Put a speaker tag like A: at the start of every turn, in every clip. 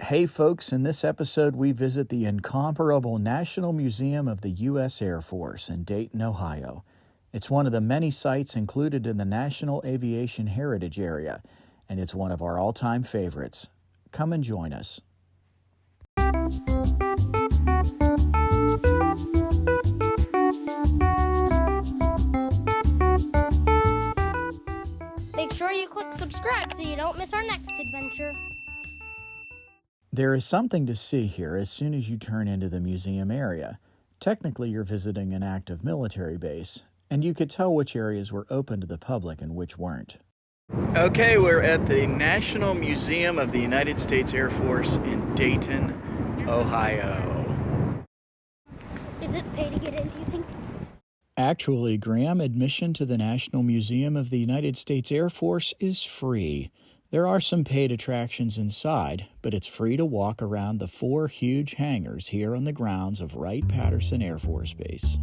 A: Hey folks, in this episode we visit the incomparable National Museum of the U.S. Air Force in Dayton, Ohio. It's one of the many sites included in the National Aviation Heritage Area, and it's one of our all-time favorites. Come and join us.
B: Make sure you click subscribe so you don't miss our next adventure.
A: There is something to see here as soon as you turn into the museum area. Technically, you're visiting an active military base, and you could tell which areas were open to the public and which weren't. Okay, we're at the National Museum of the United States Air Force in Dayton, Ohio.
B: Is it pay to get in, do you think?
A: Actually, Graham, admission to the National Museum of the United States Air Force is free. There are some paid attractions inside, but it's free to walk around the 4 huge hangars here on the grounds of Wright Patterson Air Force Base.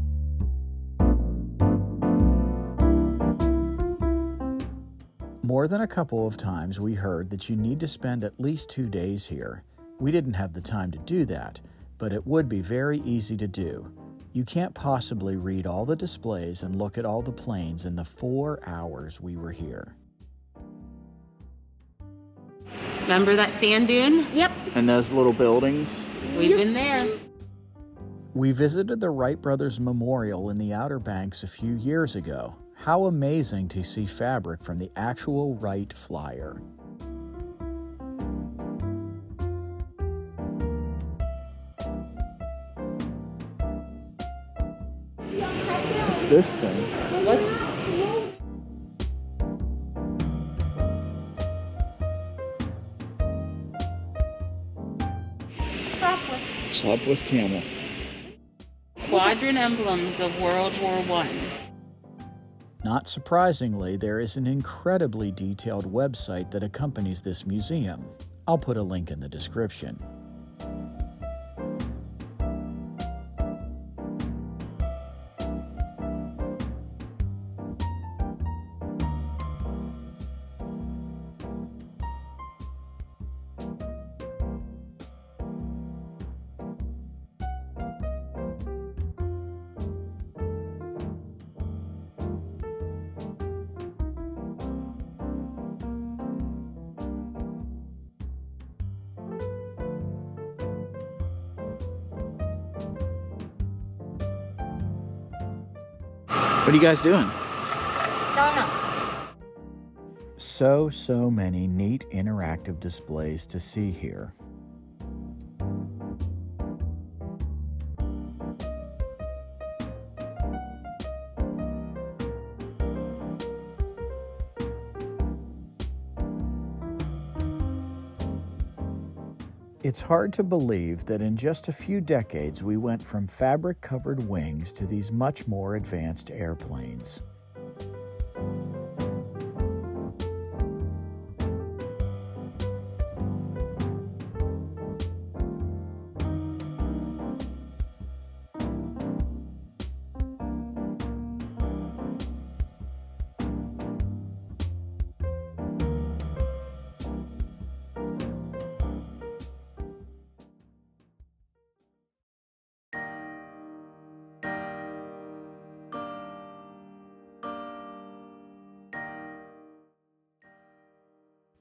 A: More than a couple of times we heard that you need to spend at least 2 days here. We didn't have the time to do that, but it would be very easy to do. You can't possibly read all the displays and look at all the planes in the 4 hours we were here.
C: Remember that sand dune?
B: Yep.
A: And those little buildings?
C: We've been there.
A: We visited the Wright Brothers Memorial in the Outer Banks a few years ago. How amazing to see fabric from the actual Wright flyer. What's this thing?
C: What's
A: Sopwith camel.
C: squadron emblems of World War I?
A: Not surprisingly, there is an incredibly detailed website that accompanies this museum. I'll put a link in the description. What are you guys doing?
B: Don't know.
A: So many neat interactive displays to see here. It's hard to believe that in just a few decades we went from fabric-covered wings to these much more advanced airplanes.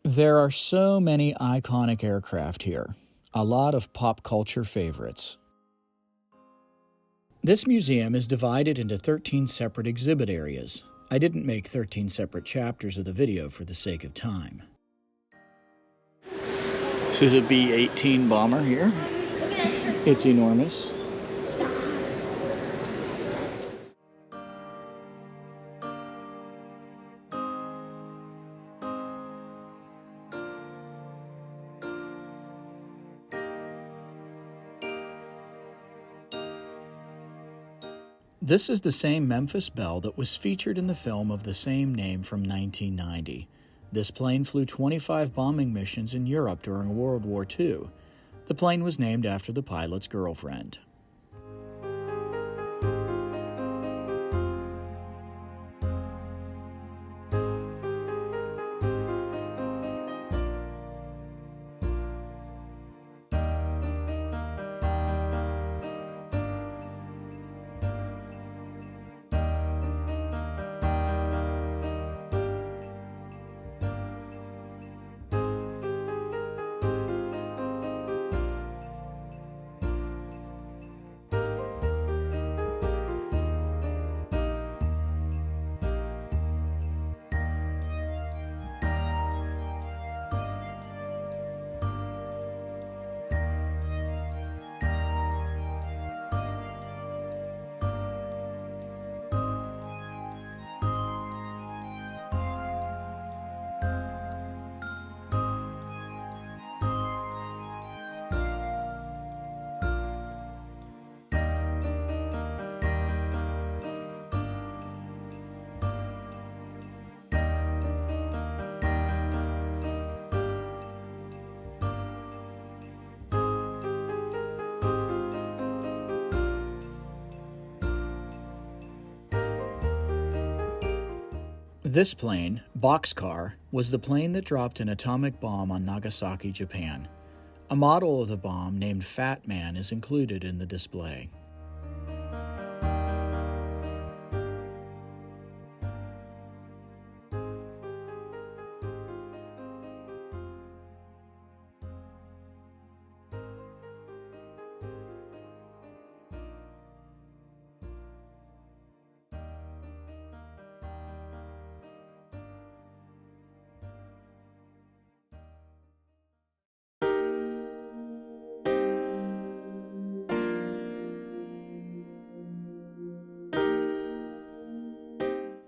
A: There are so many iconic aircraft here, a lot of pop culture favorites. This museum is divided into 13 separate exhibit areas. I didn't make 13 separate chapters of the video for the sake of time. This is a B-18 bomber here. It's enormous. This is the same Memphis Belle that was featured in the film of the same name from 1990. This plane flew 25 bombing missions in Europe during World War II. The plane was named after the pilot's girlfriend. This plane, Boxcar, was the plane that dropped an atomic bomb on Nagasaki, Japan. A model of the bomb named Fat Man is included in the display.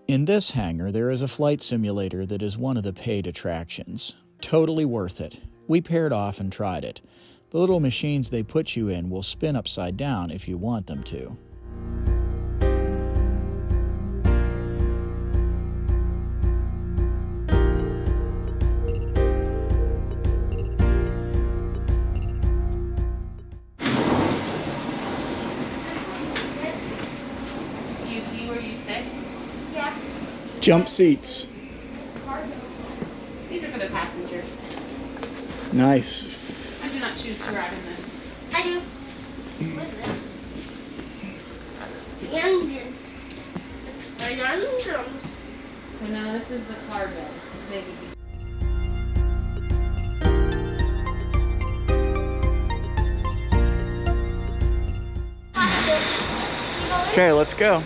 A: In this hangar, there is a flight simulator that is one of the paid attractions. Totally worth it. We paired off and tried it. The little machines they put you in will spin upside down if you want them to.
C: Do you see where you sit?
B: Yeah.
A: Jump seats.
C: These are for the passengers.
A: Nice.
C: I do not choose to ride in this.
B: I do. What is it? The engine. It's the engine.
C: But no, this is the cargo. Baby.
A: Okay, let's go.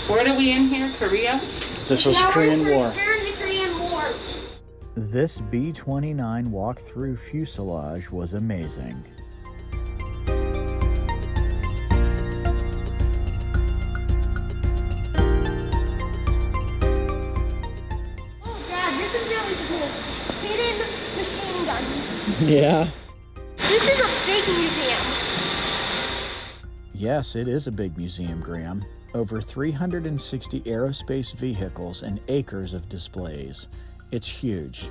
C: What are we in here? Korea?
A: This was the Korean War.
B: During the Korean War.
A: This B-29 walk-through fuselage was amazing.
B: Oh, Dad, this is really cool. Hidden machine guns.
A: Yeah.
B: This is a big museum.
A: Yes, it is a big museum, Graham. Over 360 aerospace vehicles and acres of displays. It's huge.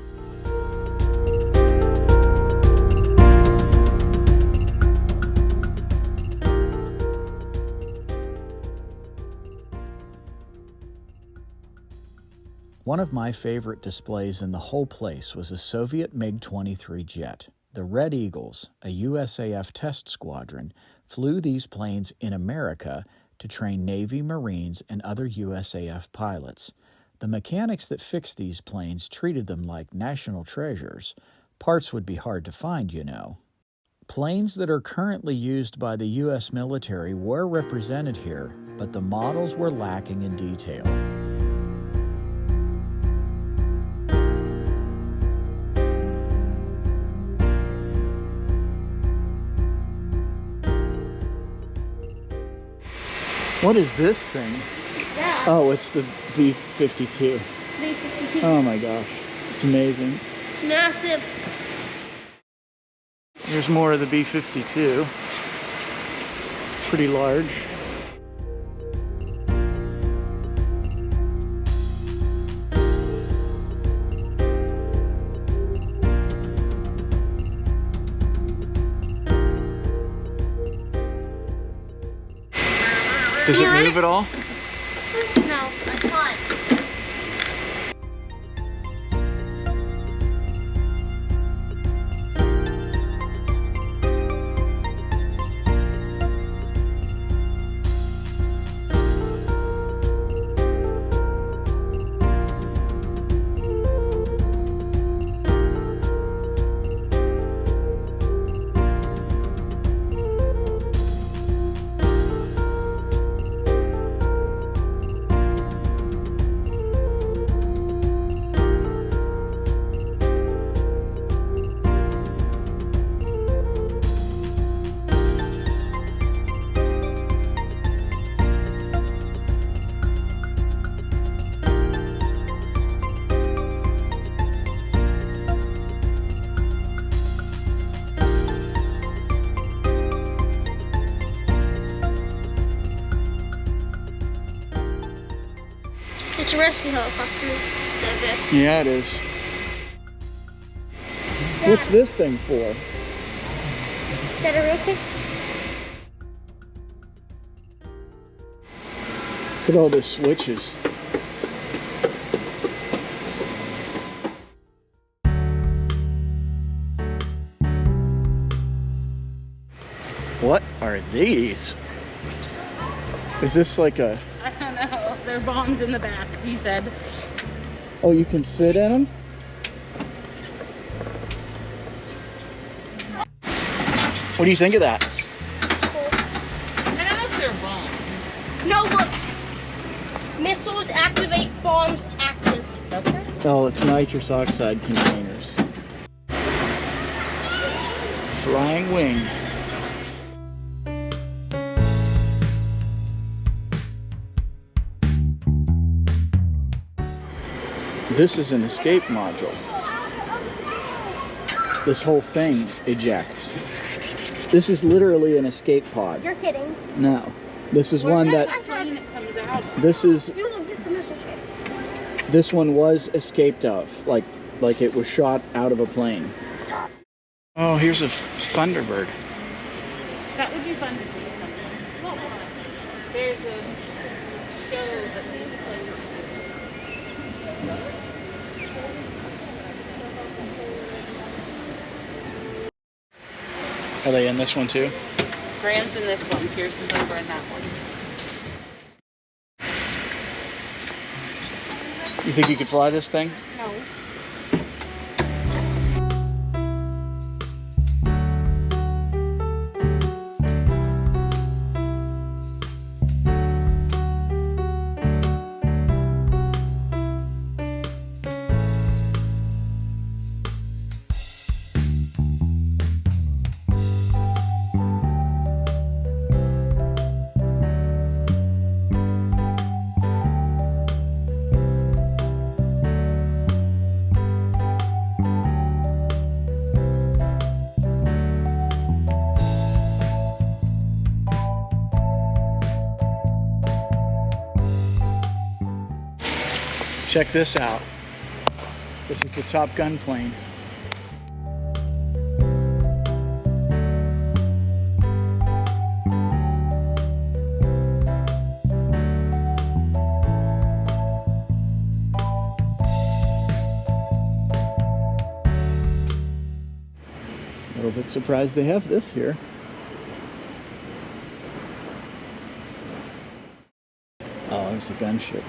A: One of my favorite displays in the whole place was a Soviet MiG-23 jet. The Red Eagles, a USAF test squadron, flew these planes in America to train Navy, Marines, and other USAF pilots. The mechanics that fixed these planes treated them like national treasures. Parts would be hard to find, you know. Planes that are currently used by the U.S. military were represented here, but the models were lacking in detail. What is this thing?
B: Yeah.
A: Oh, it's the B-52.
B: B-52.
A: Oh my gosh, it's amazing.
B: It's massive.
A: There's more of the B-52. It's pretty large. Does it move at all?
B: No, it's not. It's a rescue helicopter. This.
A: Yeah, it is. What's this thing for?
B: Get it real quick?
A: Look at all the switches. What are these? Is this like a...
C: I don't know. There are bombs in the back, he said.
A: Oh, you can sit in them? What do you think of that?
B: Cool.
C: I don't know if they're bombs.
B: No, look. Missiles activate, bombs active.
C: Okay.
A: Oh, it's nitrous oxide containers. Flying wing. This is an escape module. This whole thing ejects. This is literally an escape pod.
B: You're kidding.
A: No. This is one that...
C: Plane it comes out.
A: This is...
B: You looked at the missile ship.
A: This one was escaped of. Like it was shot out of a plane. Oh, here's a Thunderbird.
C: That would be fun to see something. Well, there's a show that these planes.
A: Are they in this one too?
C: Graham's in this one. Pierce is over in that one.
A: You think you could fly this thing?
B: No.
A: Check this out. This is the Top Gun plane. A little bit surprised they have this here. Oh, there's a gunship.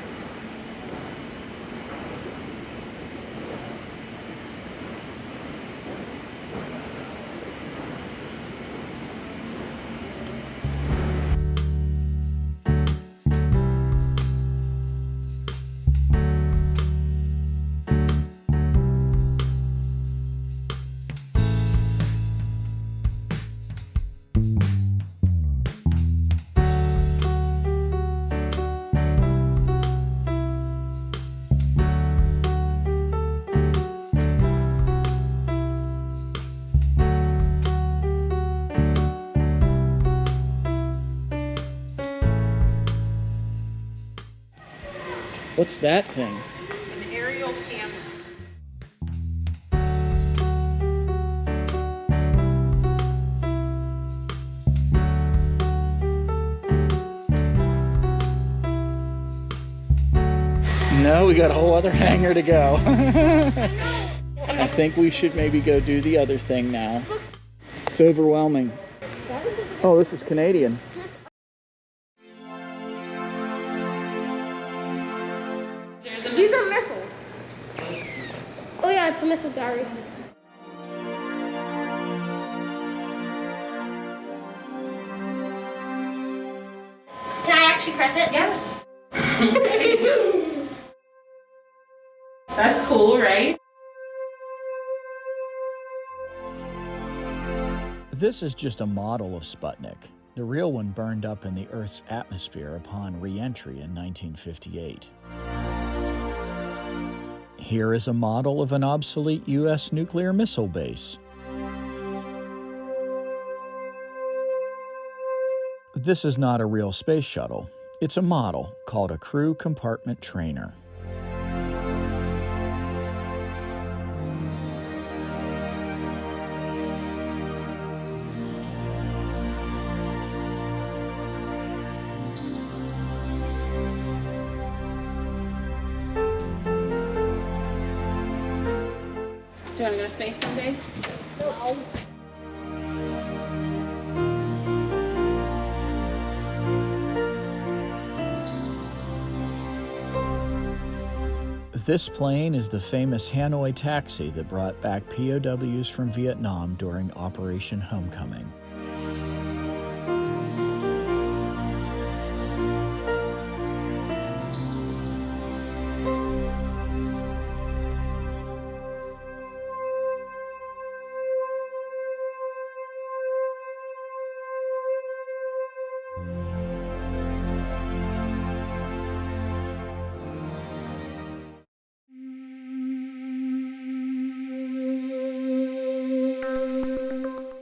A: What's that thing?
C: An aerial camera.
A: No, we got a whole other hangar to go. I think we should maybe go do the other thing now. It's overwhelming. Oh, this is Canadian.
B: These are missiles. Oh yeah, it's a missile battery. Can I actually press it?
C: Yes. That's cool, right?
A: This is just a model of Sputnik. The real one burned up in the Earth's atmosphere upon re-entry in 1958. Here is a model of an obsolete U.S. nuclear missile base. This is not a real space shuttle. It's a model called a crew compartment trainer.
C: want to go to space someday?
B: No.
A: This plane is the famous Hanoi taxi that brought back POWs from Vietnam during Operation Homecoming.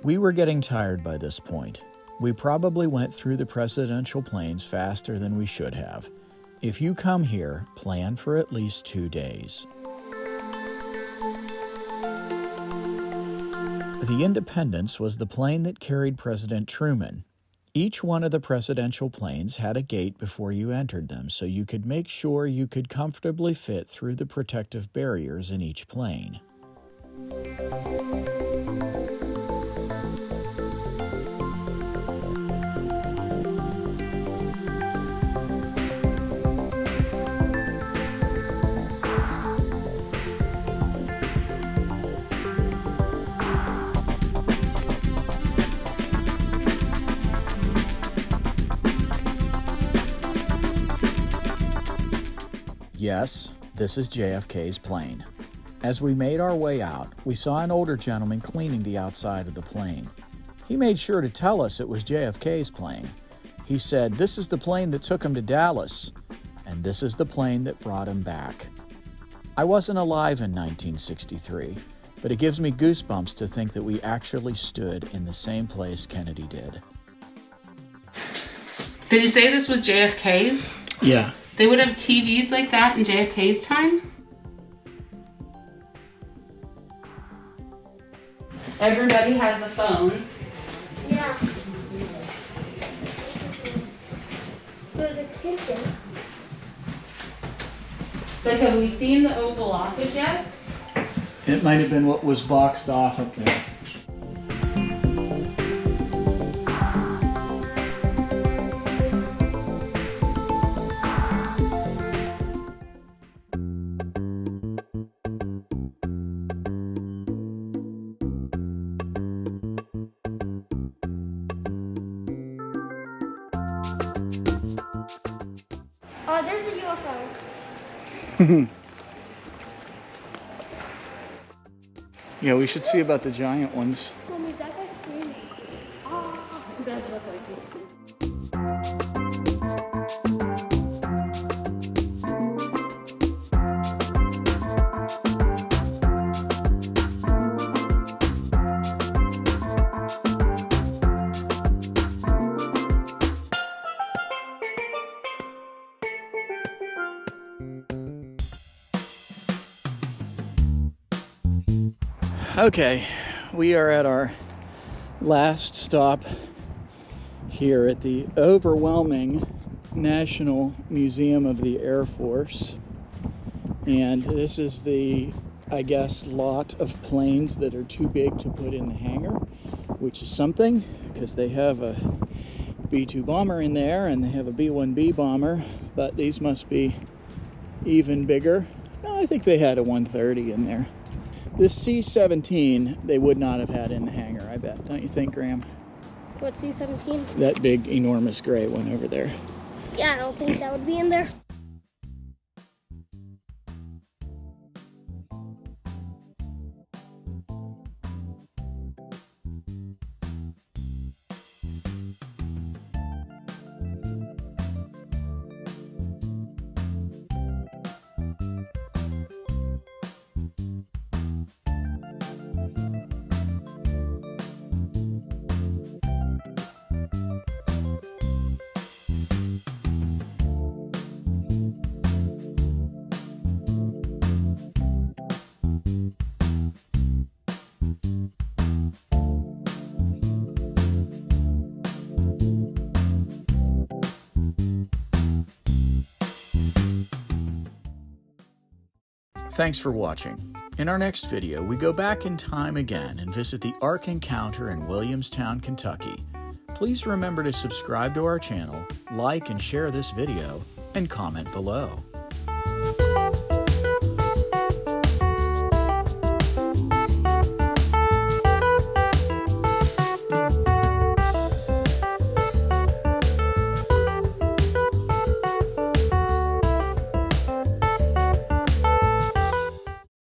A: We were getting tired by this point. We probably went through the presidential planes faster than we should have. If you come here, plan for at least 2 days. The Independence was the plane that carried President Truman. Each one of the presidential planes had a gate before you entered them, so you could make sure you could comfortably fit through the protective barriers in each plane. Yes, this is JFK's plane. As we made our way out, we saw an older gentleman cleaning the outside of the plane. He made sure to tell us it was JFK's plane. He said, "This is the plane that took him to Dallas, and this is the plane that brought him back." I wasn't alive in 1963, but it gives me goosebumps to think that we actually stood in the same place Kennedy did.
C: Did you say this was JFK's?
A: Yeah.
C: They would have TVs like that in JFK's time? Everybody has a phone.
B: Yeah. There's a kitchen.
C: Like, have we seen the Oval Office yet?
A: It might have been what was boxed off up there.
B: Oh, there's a UFO.
A: Yeah, we should see about the giant ones.
B: Mommy, that guy's screaming. Oh,
C: It does look like this.
A: Okay, we are at our last stop here at the overwhelming National Museum of the Air Force. And this is the, I guess, lot of planes that are too big to put in the hangar, which is something because they have a B-2 bomber in there and they have a B-1B bomber, but these must be even bigger. No, I think they had a 130 in there. This C-17 they would not have had in the hangar, I bet. Don't you think, Graham?
B: what, C-17?
A: That big, enormous gray one over there.
B: Yeah, I don't think that would be in there. Thanks for watching.
A: In our next video, we go back in time again and visit the Ark Encounter in Williamstown, Kentucky. Please remember to subscribe to our channel, like and share this video, and comment below.